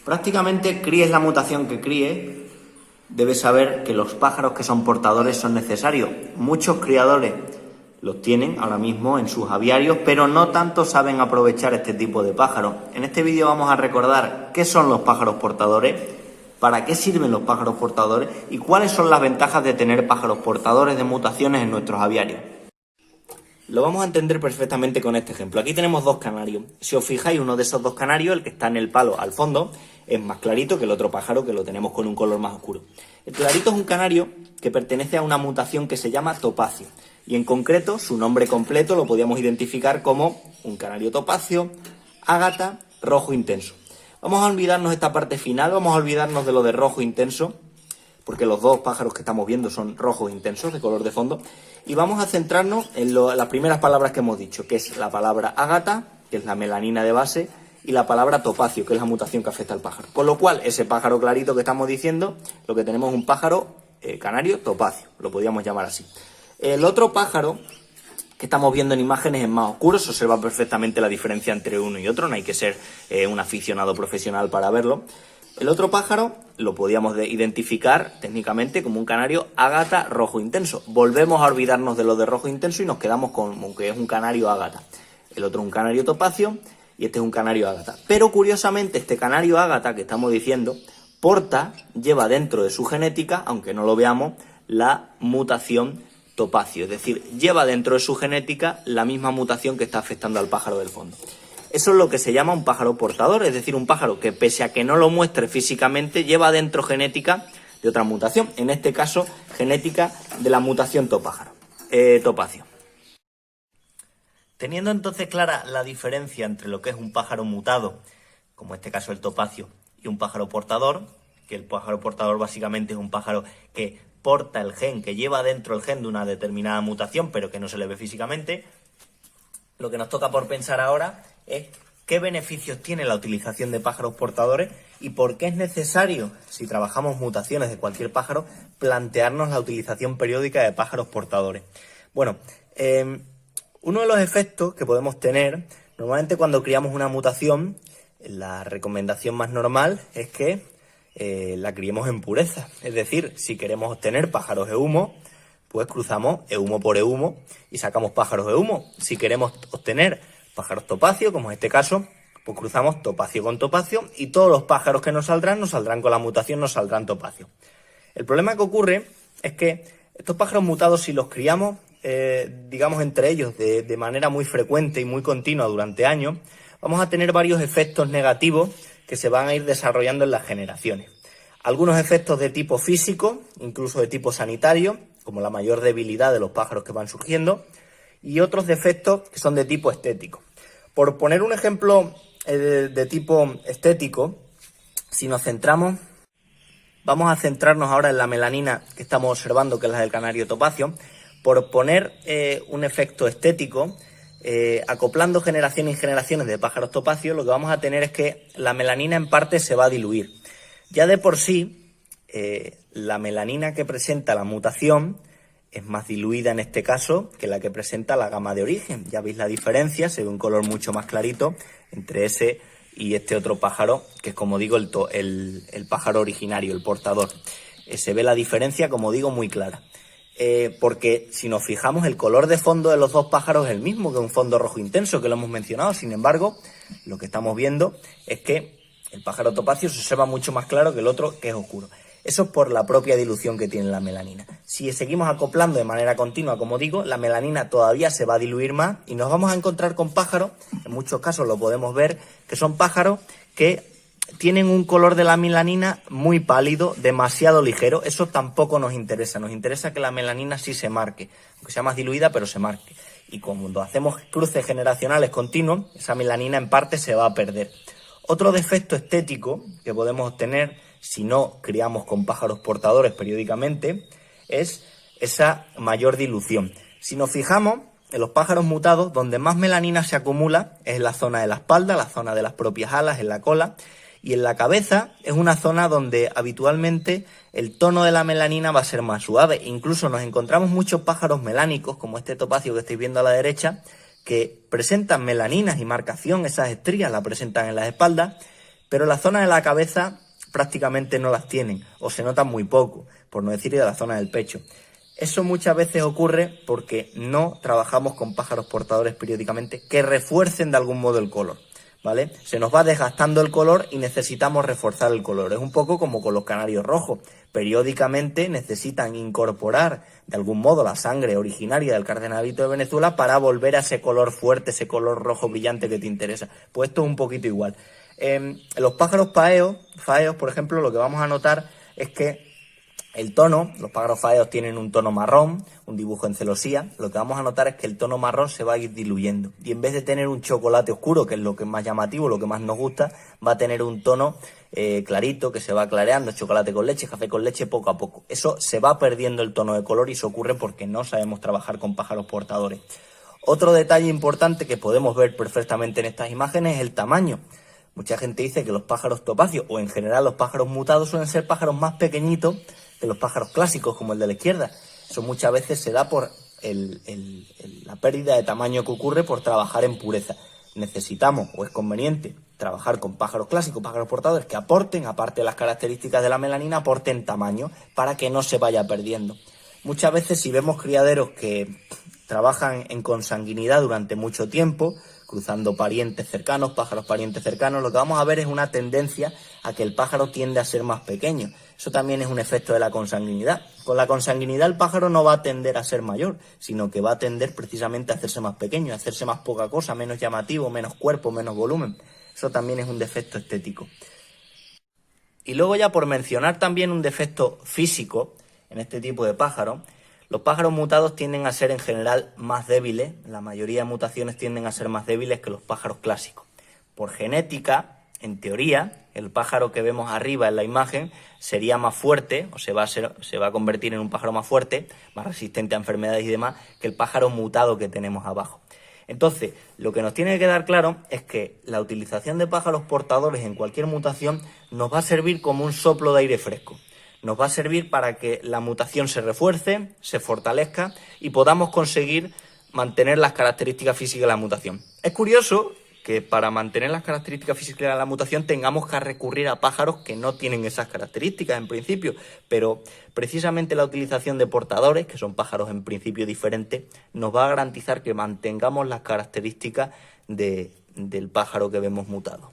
Prácticamente críes la mutación que críes, debes saber que los pájaros que son portadores son necesarios. Muchos criadores los tienen ahora mismo en sus aviarios, pero no tanto saben aprovechar este tipo de pájaros. En este vídeo vamos a recordar qué son los pájaros portadores, para qué sirven los pájaros portadores y cuáles son las ventajas de tener pájaros portadores de mutaciones en nuestros aviarios. Lo vamos a entender perfectamente con este ejemplo. Aquí tenemos dos canarios. Si os fijáis, uno de esos dos canarios, el que está en el palo al fondo, es más clarito que el otro pájaro, que lo tenemos con un color más oscuro. El clarito es un canario que pertenece a una mutación que se llama topacio. Y en concreto, su nombre completo lo podíamos identificar como un canario topacio, ágata, rojo intenso. Vamos a olvidarnos esta parte final, vamos a olvidarnos de lo de rojo intenso, porque los dos pájaros que estamos viendo son rojos intensos, de color de fondo, y vamos a centrarnos en las primeras palabras que hemos dicho, que es la palabra ágata, que es la melanina de base, y la palabra topacio, que es la mutación que afecta al pájaro. Con lo cual, ese pájaro clarito que estamos diciendo, lo que tenemos es un pájaro canario topacio, lo podríamos llamar así. El otro pájaro que estamos viendo en imágenes es más oscuro, se observa perfectamente la diferencia entre uno y otro, no hay que ser un aficionado profesional para verlo. El otro pájaro lo podíamos identificar técnicamente como un canario ágata rojo intenso. Volvemos a olvidarnos de lo de rojo intenso y nos quedamos con que es un canario ágata. El otro es un canario topacio y este es un canario ágata. Pero curiosamente este canario ágata que estamos diciendo lleva dentro de su genética, aunque no lo veamos, la mutación topacio. Es decir, lleva dentro de su genética la misma mutación que está afectando al pájaro del fondo. Eso es lo que se llama un pájaro portador, es decir, un pájaro que pese a que no lo muestre físicamente, lleva dentro genética de otra mutación, en este caso genética de la mutación topacio. Teniendo entonces clara la diferencia entre lo que es un pájaro mutado, como en este caso el topacio, y un pájaro portador, que el pájaro portador básicamente es un pájaro que porta el gen, que lleva dentro el gen de una determinada mutación, pero que no se le ve físicamente, lo que nos toca por pensar ahora es qué beneficios tiene la utilización de pájaros portadores y por qué es necesario, si trabajamos mutaciones de cualquier pájaro, plantearnos la utilización periódica de pájaros portadores. Bueno, uno de los efectos que podemos tener, normalmente cuando criamos una mutación, la recomendación más normal es que la criemos en pureza. Es decir, si queremos obtener pájaros eumo, pues cruzamos eumo por eumo y sacamos pájaros eumo. Si queremos obtener pájaros topacio, como en este caso, pues cruzamos topacio con topacio y todos los pájaros que nos saldrán con la mutación, nos saldrán topacio. El problema que ocurre es que estos pájaros mutados, si los criamos, digamos, entre ellos de manera muy frecuente y muy continua durante años, vamos a tener varios efectos negativos que se van a ir desarrollando en las generaciones. Algunos efectos de tipo físico, incluso de tipo sanitario, como la mayor debilidad de los pájaros que van surgiendo, y otros defectos que son de tipo estético. Por poner un ejemplo de tipo estético, si nos centramos, vamos a centrarnos ahora en la melanina que estamos observando, que es la del canario topacio. Por poner un efecto estético, acoplando generaciones y generaciones de pájaros topacios, lo que vamos a tener es que la melanina en parte se va a diluir. Ya de por sí, la melanina que presenta la mutación es más diluida en este caso que la que presenta la gama de origen. Ya veis la diferencia, se ve un color mucho más clarito entre ese y este otro pájaro, que es, como digo, el pájaro originario, el portador. Se ve la diferencia, como digo, muy clara. Porque si nos fijamos, el color de fondo de los dos pájaros es el mismo, que un fondo rojo intenso, que lo hemos mencionado. Sin embargo, lo que estamos viendo es que el pájaro topacio se observa mucho más claro que el otro, que es oscuro. Eso es por la propia dilución que tiene la melanina. Si seguimos acoplando de manera continua, como digo, la melanina todavía se va a diluir más y nos vamos a encontrar con pájaros, en muchos casos lo podemos ver, que son pájaros que tienen un color de la melanina muy pálido, demasiado ligero. Eso tampoco nos interesa que la melanina sí se marque, aunque sea más diluida, pero se marque. Y cuando hacemos cruces generacionales continuos, esa melanina en parte se va a perder. Otro defecto estético que podemos obtener si no criamos con pájaros portadores periódicamente es esa mayor dilución. Si nos fijamos, en los pájaros mutados, donde más melanina se acumula es en la zona de la espalda, la zona de las propias alas, en la cola, y en la cabeza es una zona donde habitualmente el tono de la melanina va a ser más suave. Incluso nos encontramos muchos pájaros melánicos, como este topacio que estáis viendo a la derecha, que presentan melaninas y marcación, esas estrías las presentan en las espaldas, pero la zona de la cabeza prácticamente no las tienen o se notan muy poco, por no decir de la zona del pecho. Eso muchas veces ocurre porque no trabajamos con pájaros portadores periódicamente que refuercen de algún modo el color, ¿vale? Se nos va desgastando el color y necesitamos reforzar el color. Es un poco como con los canarios rojos. Periódicamente necesitan incorporar de algún modo la sangre originaria del cardenalito de Venezuela para volver a ese color fuerte, ese color rojo brillante que te interesa. Pues esto es un poquito igual. Los pájaros faeos, por ejemplo, lo que vamos a notar es que el tono, los pájaros faeos tienen un tono marrón, un dibujo en celosía. Lo que vamos a notar es que el tono marrón se va a ir diluyendo. Y en vez de tener un chocolate oscuro, que es lo que es más llamativo, lo que más nos gusta, va a tener un tono clarito, que se va clareando, chocolate con leche, café con leche, poco a poco. Eso se va perdiendo el tono de color y eso ocurre porque no sabemos trabajar con pájaros portadores. Otro detalle importante que podemos ver perfectamente en estas imágenes es el tamaño. Mucha gente dice que los pájaros topacios, o en general los pájaros mutados, suelen ser pájaros más pequeñitos que los pájaros clásicos, como el de la izquierda. Eso muchas veces se da por la pérdida de tamaño que ocurre por trabajar en pureza. Necesitamos, o es conveniente, trabajar con pájaros clásicos, pájaros portadores que aporten, aparte de las características de la melanina, aporten tamaño para que no se vaya perdiendo. Muchas veces, si vemos criaderos que trabajan en consanguinidad durante mucho tiempo, cruzando parientes cercanos, pájaros parientes cercanos, lo que vamos a ver es una tendencia a que el pájaro tiende a ser más pequeño. Eso también es un efecto de la consanguinidad. Con la consanguinidad el pájaro no va a tender a ser mayor, sino que va a tender precisamente a hacerse más pequeño, a hacerse más poca cosa, menos llamativo, menos cuerpo, menos volumen. Eso también es un defecto estético. Y luego, ya por mencionar también un defecto físico en este tipo de pájaros, los pájaros mutados tienden a ser en general más débiles, la mayoría de mutaciones tienden a ser más débiles que los pájaros clásicos. Por genética, en teoría, el pájaro que vemos arriba en la imagen sería más fuerte, o se va a convertir en un pájaro más fuerte, más resistente a enfermedades y demás, que el pájaro mutado que tenemos abajo. Entonces, lo que nos tiene que quedar claro es que la utilización de pájaros portadores en cualquier mutación nos va a servir como un soplo de aire fresco. Nos va a servir para que la mutación se refuerce, se fortalezca y podamos conseguir mantener las características físicas de la mutación. Es curioso que para mantener las características físicas de la mutación tengamos que recurrir a pájaros que no tienen esas características en principio, pero precisamente la utilización de portadores, que son pájaros en principio diferentes, nos va a garantizar que mantengamos las características del pájaro que vemos mutado.